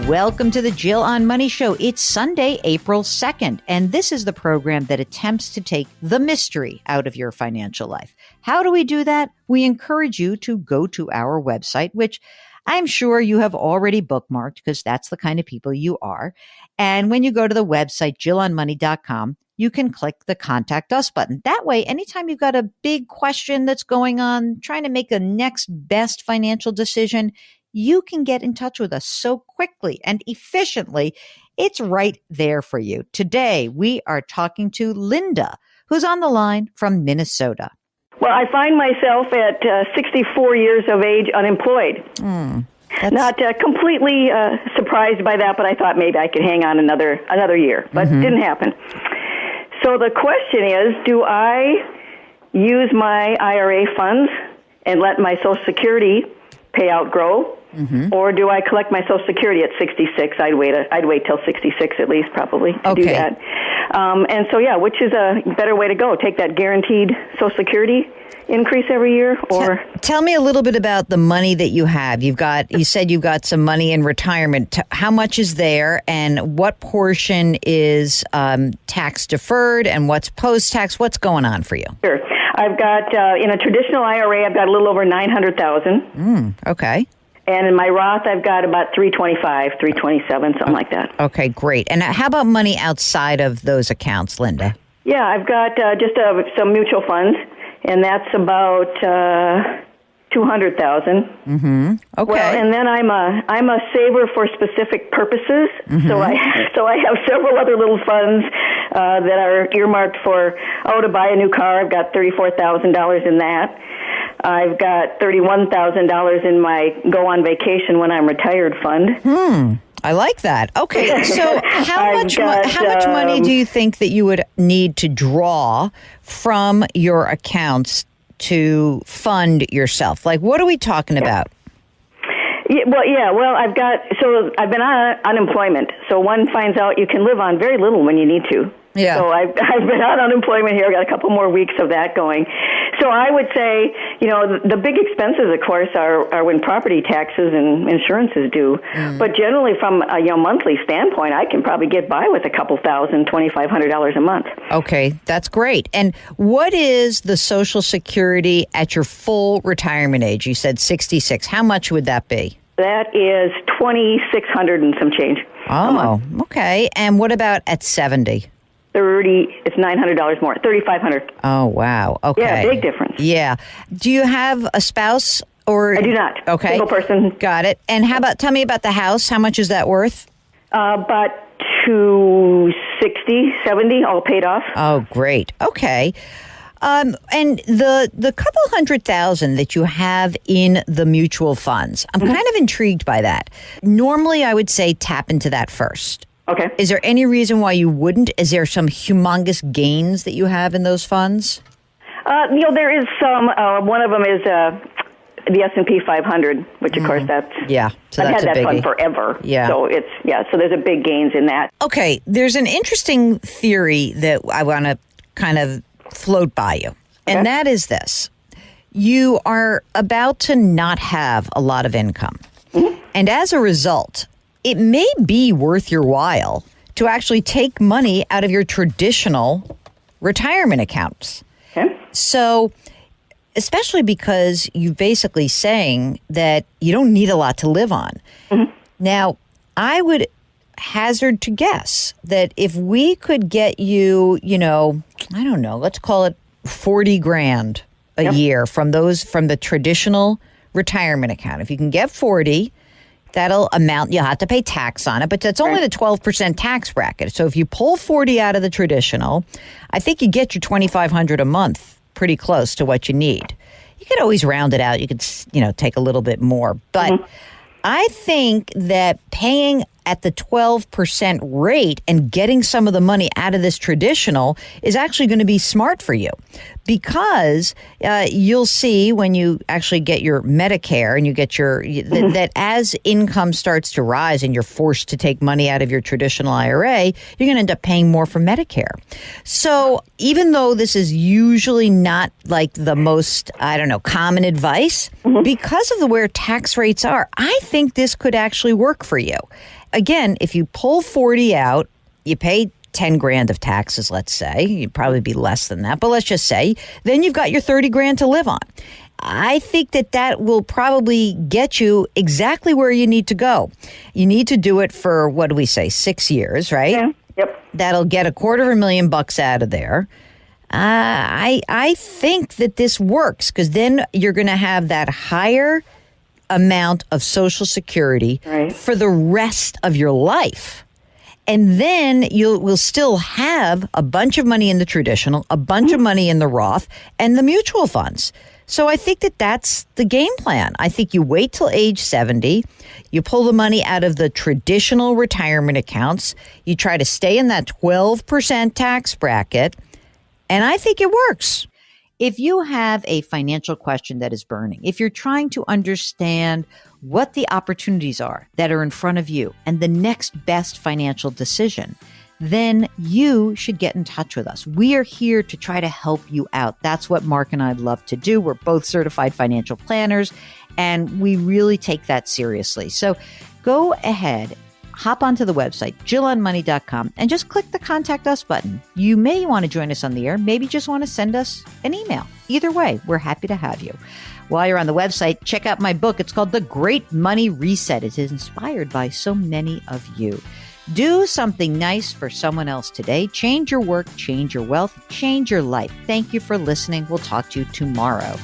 Welcome to the Jill on Money Show. It's Sunday, April 2nd, and this is the program that attempts to take the mystery out of your financial life. How do we do that? We encourage you to go to our website, which I'm sure you have already bookmarked because that's the kind of people you are. And when you go to the website, jillonmoney.com, you can click the Contact Us button. That way, anytime you've got a big question that's going on, trying to make a next best financial decision, you can get in touch with us so quickly and efficiently. It's right there for you. Today, we are talking to Linda, who's on the line from Minnesota. Well, I find myself at 64 years of age unemployed. Not completely surprised by that, but I thought maybe I could hang on another year, but it didn't happen. So the question is, do I use my IRA funds and let my Social Security payout grow, or do I collect my Social Security at 66? I'd wait till 66 at least, probably, to do that. And so, which is a better way to go? Take that guaranteed Social Security increase every year, or tell me a little bit about the money that you have. You said you've got some money in retirement. How much is there, and what portion is tax deferred, and what's post tax? What's going on for you? Sure, I've got in a traditional IRA, I've got a little over $900,000. Okay. And in my Roth, I've got about $325, $327, something like that. Okay, great. And how about money outside of those accounts, Linda? Yeah, I've got just some mutual funds, and that's about $200,000. Okay. Well, and then I'm a saver for specific purposes. So I have several other little funds that are earmarked for to buy a new car. I've got $34,000 in that. I've got $31,000 in my go on vacation when I'm retired fund. I like that. Okay, so how much money do you think that you would need to draw from your accounts to fund yourself? Like, what are we talking about? Well, I've been on unemployment. So one finds out you can live on very little when you need to. Yeah. So I've been on unemployment here. I've got a couple more weeks of that going. So I would say, the big expenses, of course, are when property taxes and insurance is due. But generally, from a monthly standpoint, I can probably get by with a couple thousand, $2,500 a month. Okay, that's great. And what is the Social Security at your full retirement age? You said 66. How much would that be? That is $2,600 and some change. Oh, okay. And what about at 70? It's $900 more, $3,500. Oh, wow. Okay. Yeah, big difference. Yeah. Do you have a spouse or? I do not. Okay. Single person. Got it. And tell me about the house. How much is that worth? About $260, $70, all paid off. Oh, great. Okay. And the couple $100,000 that you have in the mutual funds, I'm kind of intrigued by that. Normally, I would say tap into that first. Okay. Is there any reason why you wouldn't? Is there some humongous gains that you have in those funds? There is some. One of them is the S&P 500, which of course I've had that fund forever. Yeah. So so there's a big gains in that. Okay. There's an interesting theory that I want to kind of float by you, and that is this: you are about to not have a lot of income, and as a result, it may be worth your while to actually take money out of your traditional retirement accounts. Okay. So, especially because you're basically saying that you don't need a lot to live on. Now, I would hazard to guess that if we could get you, I don't know, let's call it 40 grand a year from the traditional retirement account. If you can get 40, that'll amount, you'll have to pay tax on it, but that's only the 12% tax bracket. So if you pull 40 out of the traditional, I think you get your $2,500 a month, pretty close to what you need. You could always round it out. You could, take a little bit more. But I think that paying at the 12% rate and getting some of the money out of this traditional is actually going to be smart for you, because you'll see when you actually get your Medicare and you get that as income starts to rise and you're forced to take money out of your traditional IRA, you're going to end up paying more for Medicare. So even though this is usually not like the most, common advice, because of where tax rates are, I think this could actually work for you. again, if you pull 40 out, you pay 10 grand of taxes, let's say. You'd probably be less than that, but let's just say, then you've got your 30 grand to live on. I think that will probably get you exactly where you need to go. You need to do it for, what do we say, 6 years, right? Yeah. Yep. That'll get $250,000 out of there. I think that this works because then you're going to have that higher amount of Social Security for the rest of your life. And then we'll still have a bunch of money in the traditional, a bunch of money in the Roth, and the mutual funds. So I think that's the game plan. I think you wait till age 70, you pull the money out of the traditional retirement accounts, you try to stay in that 12% tax bracket, and I think it works. If you have a financial question that is burning, if you're trying to understand what the opportunities are that are in front of you and the next best financial decision, then you should get in touch with us. We are here to try to help you out. That's what Mark and I love to do. We're both certified financial planners, and we really take that seriously. So go ahead, hop onto the website, JillOnMoney.com, and just click the Contact Us button. You may want to join us on the air, maybe just want to send us an email. Either way, we're happy to have you. While you're on the website, check out my book. It's called The Great Money Reset. It is inspired by so many of you. Do something nice for someone else today. Change your work, change your wealth, change your life. Thank you for listening. We'll talk to you tomorrow.